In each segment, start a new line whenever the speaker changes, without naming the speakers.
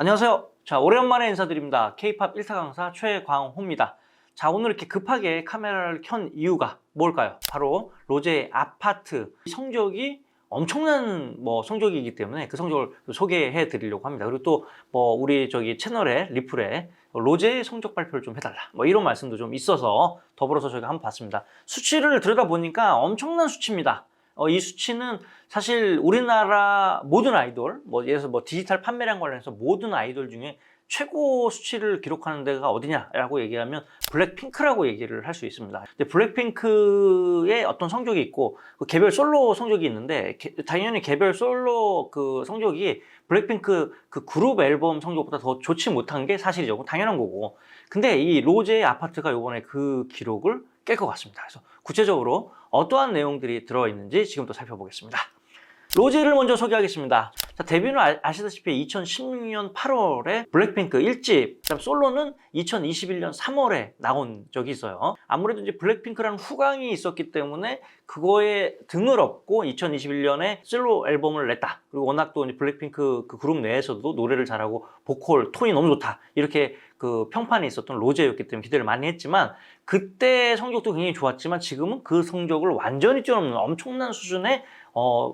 안녕하세요. 자, 오랜만에 인사드립니다. K-팝 1타 강사 최광호입니다. 자, 오늘 이렇게 급하게 카메라를 켠 이유가 뭘까요? 바로 로제의 아파트 성적이 엄청난 성적이기 때문에 그 성적을 소개해 드리려고 합니다. 그리고 또 우리 채널에 리플에 로제의 성적 발표를 좀 해달라 이런 말씀도 좀 있어서 더불어서 저희가 한번 봤습니다. 수치를 들여다보니까 엄청난 수치입니다. 이 수치는 사실 우리나라 모든 아이돌, 예를 들어서 디지털 판매량 관련해서 모든 아이돌 중에 최고 수치를 기록하는 데가 어디냐라고 얘기하면 블랙핑크라고 얘기를 할 수 있습니다. 근데 블랙핑크의 어떤 성적이 있고 그 개별 솔로 성적이 있는데 당연히 개별 솔로 그 성적이 블랙핑크 그 그룹 앨범 성적보다 더 좋지 못한 게 사실이죠. 당연한 거고. 근데 이 로제의 아파트가 이번에 그 기록을 깰 것 같습니다. 그래서 구체적으로 어떠한 내용들이 들어있는지 지금부터 살펴보겠습니다. 로제를 먼저 소개하겠습니다. 자, 데뷔는 아시다시피 2016년 8월에 블랙핑크 1집, 그다음 솔로는 2021년 3월에 나온 적이 있어요. 아무래도 이제 블랙핑크라는 후광이 있었기 때문에 그거에 등을 업고 2021년에 솔로 앨범을 냈다. 그리고 워낙 또 이제 블랙핑크 그 그룹 내에서도 노래를 잘하고 보컬 톤이 너무 좋다. 이렇게 그 평판이 있었던 로제였기 때문에 기대를 많이 했지만 그때 성적도 굉장히 좋았지만 지금은 그 성적을 완전히 뛰어넘는 엄청난 수준의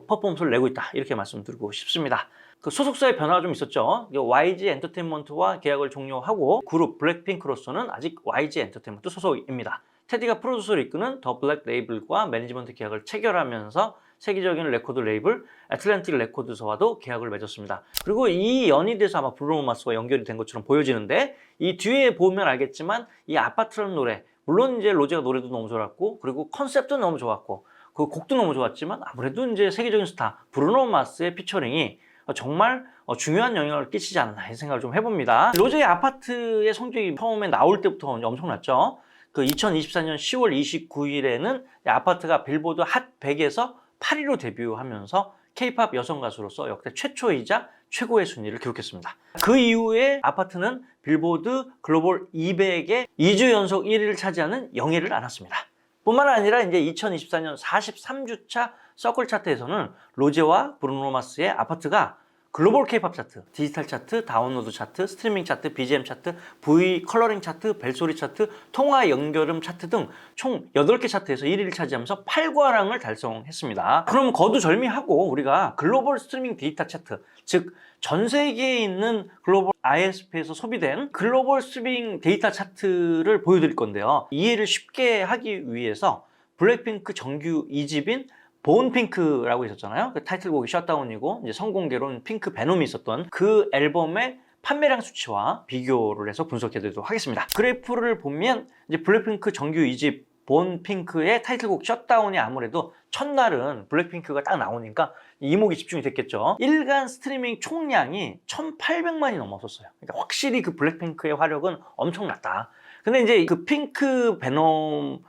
퍼포먼스를 내고 있다. 이렇게 말씀드리고 싶습니다. 그 소속사의 변화가 좀 있었죠. YG 엔터테인먼트와 계약을 종료하고 그룹 블랙핑크로서는 아직 YG 엔터테인먼트 소속입니다. 테디가 프로듀서를 이끄는 더 블랙 레이블과 매니지먼트 계약을 체결하면서 세계적인 레코드 레이블 애틀랜틱 레코드사와도 계약을 맺었습니다. 그리고 이 연이돼서 아마 브루노 마스와 연결이 된 것처럼 보여지는데 이 뒤에 보면 알겠지만 이 아파트라는 노래 물론 이제 로제가 노래도 너무 좋았고 그리고 컨셉도 너무 좋았고 그 곡도 너무 좋았지만 아무래도 이제 세계적인 스타 브루노 마스의 피처링이 정말 중요한 영향을 끼치지 않나 이런 생각을 좀 해봅니다. 로제의 아파트의 성적이 처음에 나올 때부터 엄청났죠. 그 2024년 10월 29일에는 아파트가 빌보드 핫 100에서 8위로 데뷔하면서 K-팝 여성 가수로서 역대 최초이자 최고의 순위를 기록했습니다. 그 이후에 아파트는 빌보드 글로벌 200에 2주 연속 1위를 차지하는 영예를 안았습니다. 뿐만 아니라 이제 2024년 43주차 서클 차트에서는 로제와 브루노 마스의 아파트가 글로벌 K-팝 차트, 디지털 차트, 다운로드 차트, 스트리밍 차트, BGM 차트, V 컬러링 차트, 벨소리 차트, 통화 연결음 차트 등 총 8개 차트에서 1위를 차지하면서 8관왕을 달성했습니다. 그럼 거두절미하고 우리가 글로벌 스트리밍 데이터 차트, 즉 전 세계에 있는 글로벌 ISP에서 소비된 글로벌 스트리밍 데이터 차트를 보여드릴 건데요. 이해를 쉽게 하기 위해서 블랙핑크 정규 2집인 본핑크라고 있었잖아요. 그 타이틀곡이 셧다운이고 이제 선공개로는 핑크 베놈이 있었던 그 앨범의 판매량 수치와 비교를 해서 분석해드리도록 하겠습니다. 그래프를 보면 이제 블랙핑크 정규 2집 본핑크의 타이틀곡 셧다운이 아무래도 첫날은 블랙핑크가 딱 나오니까 이목이 집중이 됐겠죠. 일간 스트리밍 총량이 1,800만이 넘었었어요. 그러니까 확실히 그 블랙핑크의 화력은 엄청났다. 근데 이제 그 핑크 베놈은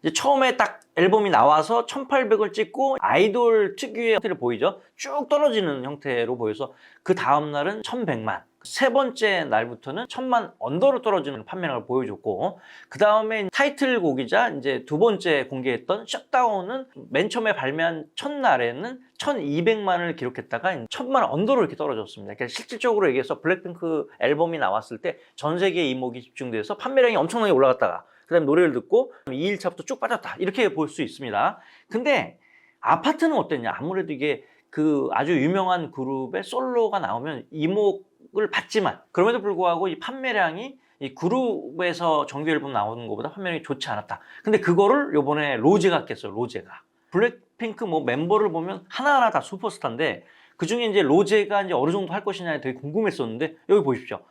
이제 처음에 딱 앨범이 나와서 1800을 찍고 아이돌 특유의 형태를 보이죠. 쭉 떨어지는 형태로 보여서 그 다음날은 1100만, 세 번째 날부터는 1000만 언더로 떨어지는 판매량을 보여줬고 그 다음에 타이틀곡이자 이제 두 번째 공개했던 셧다운은 맨 처음에 발매한 첫날에는 1200만을 기록했다가 1000만 언더로 이렇게 떨어졌습니다. 그러니까 실질적으로 얘기해서 블랙핑크 앨범이 나왔을 때 전 세계의 이목이 집중돼서 판매량이 엄청나게 올라갔다가 그 다음에 노래를 듣고 2일차부터 쭉 빠졌다 이렇게 볼 수 있습니다. 근데 아파트는 어땠냐? 아무래도 이게 그 아주 유명한 그룹의 솔로가 나오면 이목을 받지만 그럼에도 불구하고 이 판매량이 이 그룹에서 정규 앨범 나오는 것보다 판매량이 좋지 않았다. 근데 그거를 요번에 로제가 깼어요. 로제가 블랙핑크 멤버를 보면 하나하나 다 슈퍼스타인데 그 중에 이제 로제가 이제 어느 정도 할 것이냐에 되게 궁금했었는데 여기 보십시오.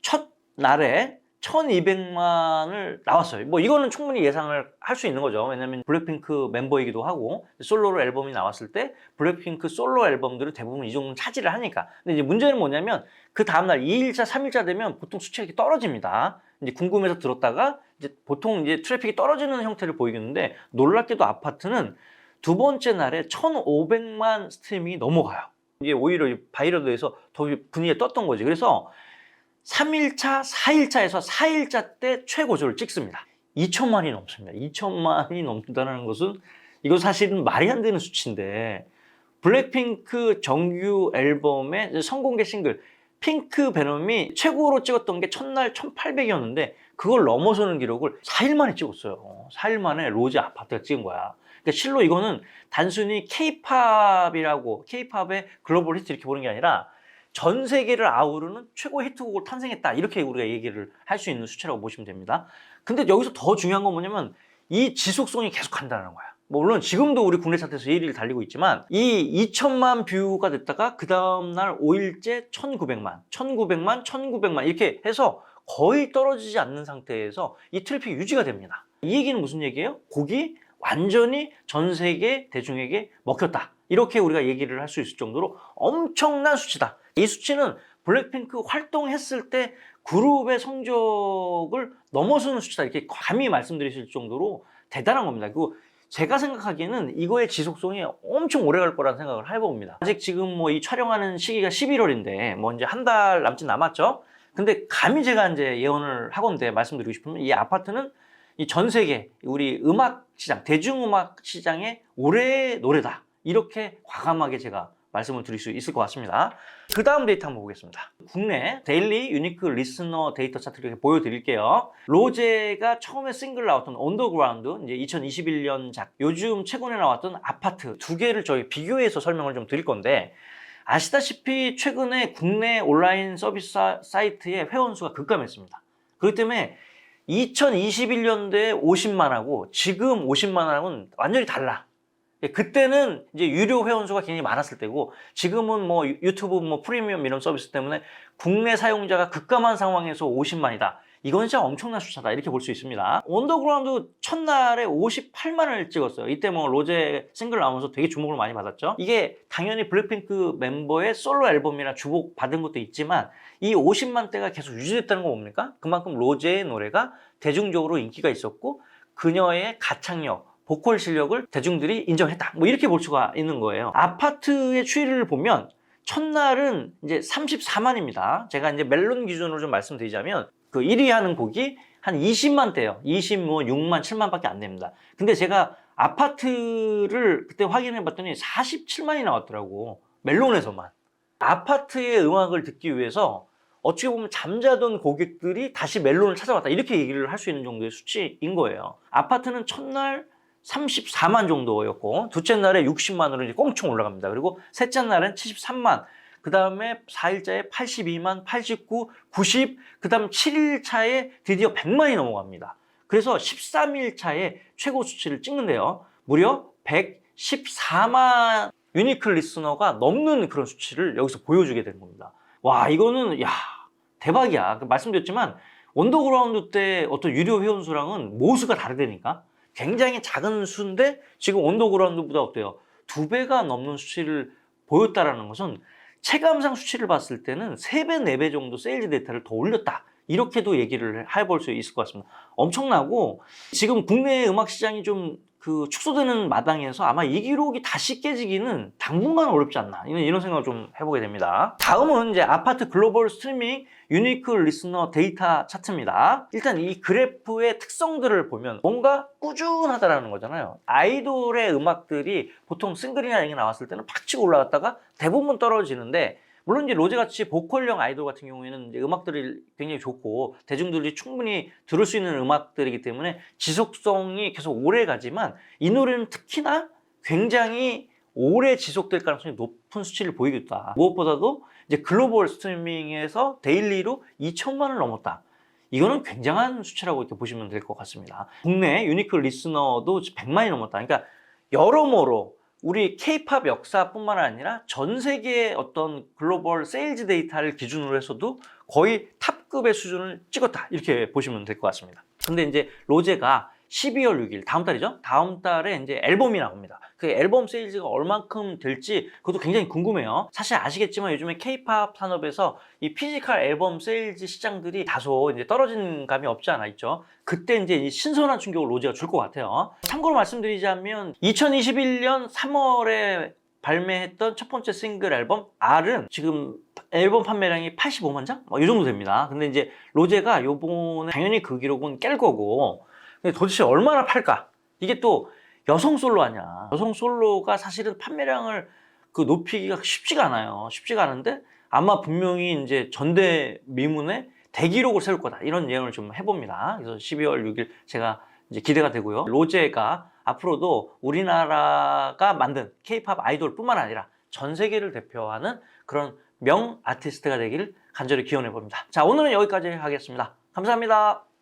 첫 날에 1200만을 나왔어요. 이거는 충분히 예상을 할 수 있는 거죠. 왜냐면 블랙핑크 멤버이기도 하고 솔로로 앨범이 나왔을 때 블랙핑크 솔로 앨범들을 대부분 이 정도는 차지를 하니까. 근데 이제 문제는 뭐냐면 그 다음날 2일차, 3일차 되면 보통 수치가 이렇게 떨어집니다. 이제 궁금해서 들었다가 이제 보통 이제 트래픽이 떨어지는 형태를 보이겠는데 놀랍게도 아파트는 두 번째 날에 1500만 스트리밍이 넘어가요. 이게 오히려 바이럴드에서 더 분위기가 떴던 거지. 그래서 3일차, 4일차에서 4일차 때 최고조를 찍습니다. 2천만이 넘습니다. 2천만이 넘는다는 것은 이거 사실은 말이 안 되는 수치인데 블랙핑크 정규 앨범의 선공개 싱글 핑크 베놈이 최고로 찍었던 게 첫날 1800이었는데 그걸 넘어서는 기록을 4일 만에 찍었어요. 4일 만에 로제 아파트가 찍은 거야. 그러니까 실로 이거는 단순히 케이팝이라고 케이팝의 글로벌 히트 이렇게 보는 게 아니라 전 세계를 아우르는 최고 히트곡을 탄생했다. 이렇게 우리가 얘기를 할 수 있는 수치라고 보시면 됩니다. 근데 여기서 더 중요한 건 뭐냐면 이 지속성이 계속 간다는 거야. 뭐 물론 지금도 우리 국내 차트에서 1위를 달리고 있지만 이 2천만 뷰가 됐다가 그 다음날 5일째 1900만, 1900만, 1900만 이렇게 해서 거의 떨어지지 않는 상태에서 이 트래픽이 유지가 됩니다. 이 얘기는 무슨 얘기예요? 곡이 완전히 전 세계 대중에게 먹혔다. 이렇게 우리가 얘기를 할 수 있을 정도로 엄청난 수치다. 이 수치는 블랙핑크 활동했을 때 그룹의 성적을 넘어서는 수치다. 이렇게 감히 말씀드릴 정도로 대단한 겁니다. 그리고 제가 생각하기에는 이거의 지속성이 엄청 오래 갈 거라는 생각을 해봅니다. 아직 지금 뭐 이 촬영하는 시기가 11월인데 뭐 이제 한 달 남짓 남았죠. 근데 감히 제가 이제 예언을 하건대 말씀드리고 싶으면 이 아파트는 이 전 세계 우리 음악 시장, 대중음악 시장의 올해의 노래다. 이렇게 과감하게 제가 말씀을 드릴 수 있을 것 같습니다. 그 다음 데이터 한번 보겠습니다. 국내 데일리 유니크 리스너 데이터 차트를 이렇게 보여드릴게요. 로제가 처음에 싱글 나왔던 언더그라운드, 이제 2021년작, 요즘 최근에 나왔던 아파트 두 개를 저희 비교해서 설명을 좀 드릴 건데, 아시다시피 최근에 국내 온라인 서비스 사이트의 회원수가 급감했습니다. 그렇기 때문에 2021년도에 50만하고 지금 50만하고는 완전히 달라. 그때는 이제 유료 회원수가 굉장히 많았을 때고 지금은 뭐 유튜브 뭐 프리미엄 이런 서비스 때문에 국내 사용자가 급감한 상황에서 50만이다. 이건 진짜 엄청난 숫자다. 이렇게 볼 수 있습니다. 언더그라운드 첫날에 58만을 찍었어요. 이때 뭐 로제 싱글 나오면서 되게 주목을 많이 받았죠. 이게 당연히 블랙핑크 멤버의 솔로 앨범이라 주목 받은 것도 있지만 이 50만대가 계속 유지됐다는 건 뭡니까? 그만큼 로제의 노래가 대중적으로 인기가 있었고 그녀의 가창력, 보컬 실력을 대중들이 인정했다. 뭐 이렇게 볼 수가 있는 거예요. 아파트의 추이를 보면 첫날은 이제 34만입니다. 제가 이제 멜론 기준으로 좀 말씀드리자면 그 1위 하는 곡이 한 20만대예요. 26만, 7만밖에 안 됩니다. 근데 제가 아파트를 그때 확인해 봤더니 47만이 나왔더라고. 멜론에서만. 아파트의 음악을 듣기 위해서 어떻게 보면 잠자던 고객들이 다시 멜론을 찾아왔다. 이렇게 얘기를 할 수 있는 정도의 수치인 거예요. 아파트는 첫날 34만 정도였고 둘째 날에 60만으로 이제 꽁충 올라갑니다. 그리고 셋째 날은 73만, 그 다음에 4일차에 82만, 89, 90, 그 다음 7일차에 드디어 100만이 넘어갑니다. 그래서 13일차에 최고 수치를 찍는데요. 무려 114만 유니크 리스너가 넘는 그런 수치를 여기서 보여주게 되는 겁니다. 와, 이거는 야 대박이야. 말씀드렸지만 언더그라운드 때 어떤 유료 회원수랑은 모수가 다르다니까. 굉장히 작은 수인데 지금 언더그라운드보다 어때요? 2배가 넘는 수치를 보였다라는 것은 체감상 수치를 봤을 때는 3배, 4배 정도 세일즈 데이터를 더 올렸다. 이렇게도 얘기를 해볼 수 있을 것 같습니다. 엄청나고 지금 국내 음악 시장이 좀 축소되는 마당에서 아마 이 기록이 다시 깨지기는 당분간 어렵지 않나 이런 생각을 좀 해보게 됩니다. 다음은 이제 아파트 글로벌 스트리밍 유니크 리스너 데이터 차트입니다. 일단 이 그래프의 특성들을 보면 뭔가 꾸준하다라는 거잖아요. 아이돌의 음악들이 보통 싱글이나 이런 게 나왔을 때는 팍 치고 올라갔다가 대부분 떨어지는데 물론 이제 로제같이 보컬형 아이돌 같은 경우에는 이제 음악들이 굉장히 좋고 대중들이 충분히 들을 수 있는 음악들이기 때문에 지속성이 계속 오래 가지만 이 노래는 특히나 굉장히 오래 지속될 가능성이 높은 수치를 보이겠다. 무엇보다도 이제 글로벌 스트리밍에서 데일리로 2천만을 넘었다. 이거는 굉장한 수치라고 이렇게 보시면 될 것 같습니다. 국내 유니크 리스너도 100만이 넘었다. 그러니까 여러모로 우리 K-팝 역사뿐만 아니라 전 세계의 어떤 글로벌 세일즈 데이터를 기준으로 해서도 거의 탑급의 수준을 찍었다. 이렇게 보시면 될 것 같습니다. 근데 이제 로제가 12월 6일, 다음 달이죠? 다음 달에 이제 앨범이 나옵니다. 그 앨범 세일즈가 얼만큼 될지 그것도 굉장히 궁금해요. 사실 아시겠지만 요즘에 K-팝 산업에서 이 피지컬 앨범 세일즈 시장들이 다소 이제 떨어진 감이 없지 않아 있죠. 그때 이제 이 신선한 충격을 로제가 줄 것 같아요. 참고로 말씀드리자면 2021년 3월에 발매했던 첫 번째 싱글 앨범 R은 지금 앨범 판매량이 85만 장? 이 정도 됩니다. 근데 이제 로제가 요번에 당연히 그 기록은 깰 거고 근데 도대체 얼마나 팔까? 이게 또 여성 솔로 아니야. 여성 솔로가 사실은 판매량을 높이기가 쉽지가 않아요. 쉽지가 않은데 아마 분명히 이제 전대미문의 대기록을 세울 거다. 이런 예언을 좀 해봅니다. 그래서 12월 6일 제가 이제 기대가 되고요. 로제가 앞으로도 우리나라가 만든 K-팝 아이돌뿐만 아니라 전 세계를 대표하는 그런 명 아티스트가 되기를 간절히 기원해 봅니다. 자, 오늘은 여기까지 하겠습니다. 감사합니다.